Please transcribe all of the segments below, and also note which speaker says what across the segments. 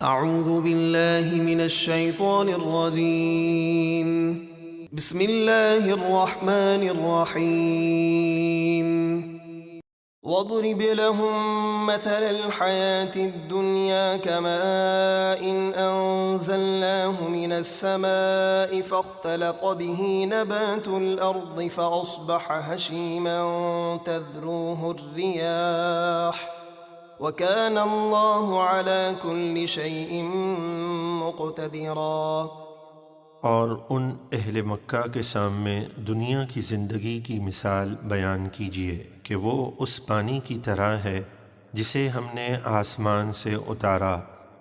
Speaker 1: اعوذ باللہ من الشیطان الرجیم بسم اللہ الرحمن الرحیم واضرب لهم مثل الحياة الدنيا كماء أنزلناه من السماء فاختلط به نبات الأرض فأصبح هشيما تذروه الرياح وَكَانَ اللَّهُ عَلَى كُلِّ شَيْءٍ مُقْتَدِرًا۔
Speaker 2: اور ان اہل مکہ کے سامنے دنیا کی زندگی کی مثال بیان کیجیے کہ وہ اس پانی کی طرح ہے جسے ہم نے آسمان سے اتارا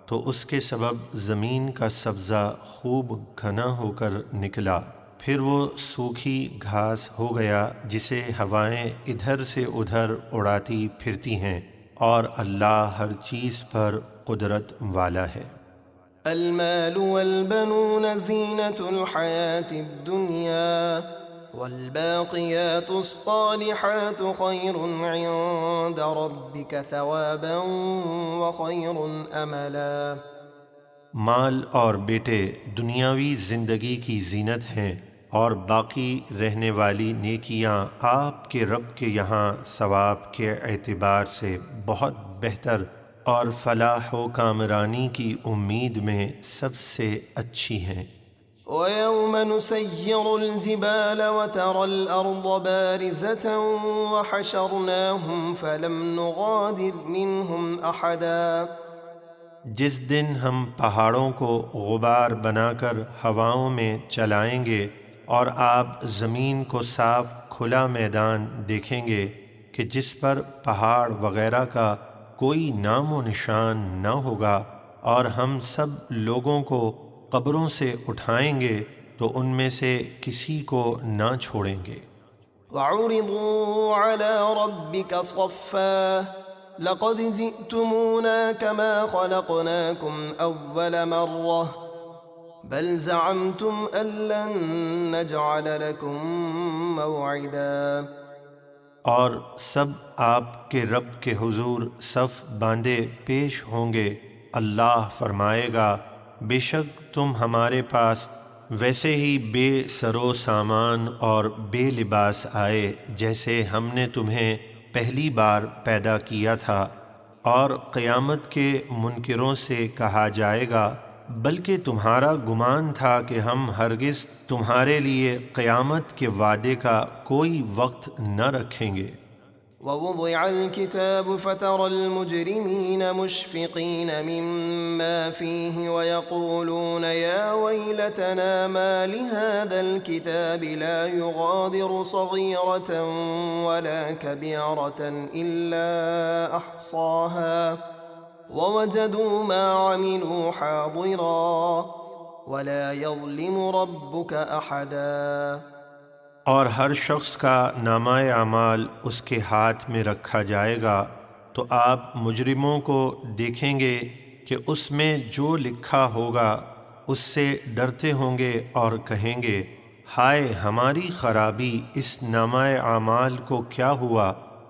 Speaker 2: تو اس کے سبب زمین کا سبزہ خوب گھنا ہو کر نکلا، پھر وہ سوکھی گھاس ہو گیا جسے ہوائیں ادھر سے ادھر اڑاتی پھرتی ہیں، اور اللہ ہر چیز پر قدرت والا ہے۔
Speaker 1: المال والبنون زینة الحیاة الدنیا والباقیات الصالحات خیر عند ربک ثوابا وخیر املا۔
Speaker 2: مال اور بیٹے دنیاوی زندگی کی زینت ہیں، اور باقی رہنے والی نیکیاں آپ کے رب کے یہاں ثواب کے اعتبار سے بہت بہتر اور فلاح و کامرانی کی امید میں سب سے اچھی ہیں۔
Speaker 1: وَيَوْمَ نُسَيِّرُ الْجِبَالَ وَتَرَى الْأَرْضَ بَارِزَةً وَحَشَرْنَاهُمْ فَلَمْ نُغَادِرْ مِنْهُمْ أَحَدًا۔
Speaker 2: جس دن ہم پہاڑوں کو غبار بنا کر ہواؤں میں چلائیں گے اور آپ زمین کو صاف کھلا میدان دیکھیں گے کہ جس پر پہاڑ وغیرہ کا کوئی نام و نشان نہ ہوگا، اور ہم سب لوگوں کو قبروں سے اٹھائیں گے تو ان میں سے کسی کو نہ چھوڑیں گے۔
Speaker 1: وَعُرِضُوا عَلَى رَبِّكَ صَفًّا لَقَدْ جِئْتُمُونَا كَمَا خَلَقْنَاكُمْ أَوَّلَ مَرَّةٍ بَلْ زَعَمْتُمْ أَن لَّن نَّجْعَلَ لَكُم مَّوْعِدًا۔
Speaker 2: اور سب آپ کے رب کے حضور صف باندھے پیش ہوں گے۔ اللہ فرمائے گا، بے شک تم ہمارے پاس ویسے ہی بے سر و سامان اور بے لباس آئے جیسے ہم نے تمہیں پہلی بار پیدا کیا تھا، اور قیامت کے منکروں سے کہا جائے گا، بلکہ تمہارا گمان تھا کہ ہم ہرگز تمہارے لیے قیامت کے وعدے کا کوئی وقت نہ رکھیں گے۔
Speaker 1: وَوُضِعَ الْكِتَابُ فَتَرَى الْمُجْرِمِينَ مُشْفِقِينَ مِمَّا فِيهِ وَيَقُولُونَ يَا وَيْلَتَنَا مَا لِهَذَا الْكِتَابِ لَا يُغَادِرُ صَغِيرَةً وَلَا كَبِيرَةً إِلَّا أَحْصَاهَا وَوَجَدُوا مَا عَمِلُوا حَاضِرًا وَلَا يَظْلِمُ رَبُّكَ أَحَدًا۔
Speaker 2: اور ہر شخص کا نامہ اعمال اس کے ہاتھ میں رکھا جائے گا تو آپ مجرموں کو دیکھیں گے کہ اس میں جو لکھا ہوگا اس سے ڈرتے ہوں گے اور کہیں گے، ہائے ہماری خرابی، اس نامہ اعمال کو کیا ہوا؟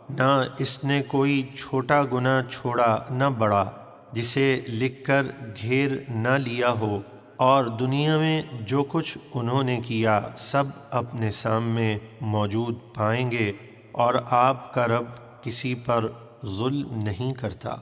Speaker 2: نہ اس نے کوئی چھوٹا گناہ چھوڑا نہ بڑا جسے لکھ کر گھیر نہ لیا ہو، اور دنیا میں جو کچھ انہوں نے کیا سب اپنے سامنے موجود پائیں گے، اور آپ کا رب کسی پر ظلم نہیں کرتا۔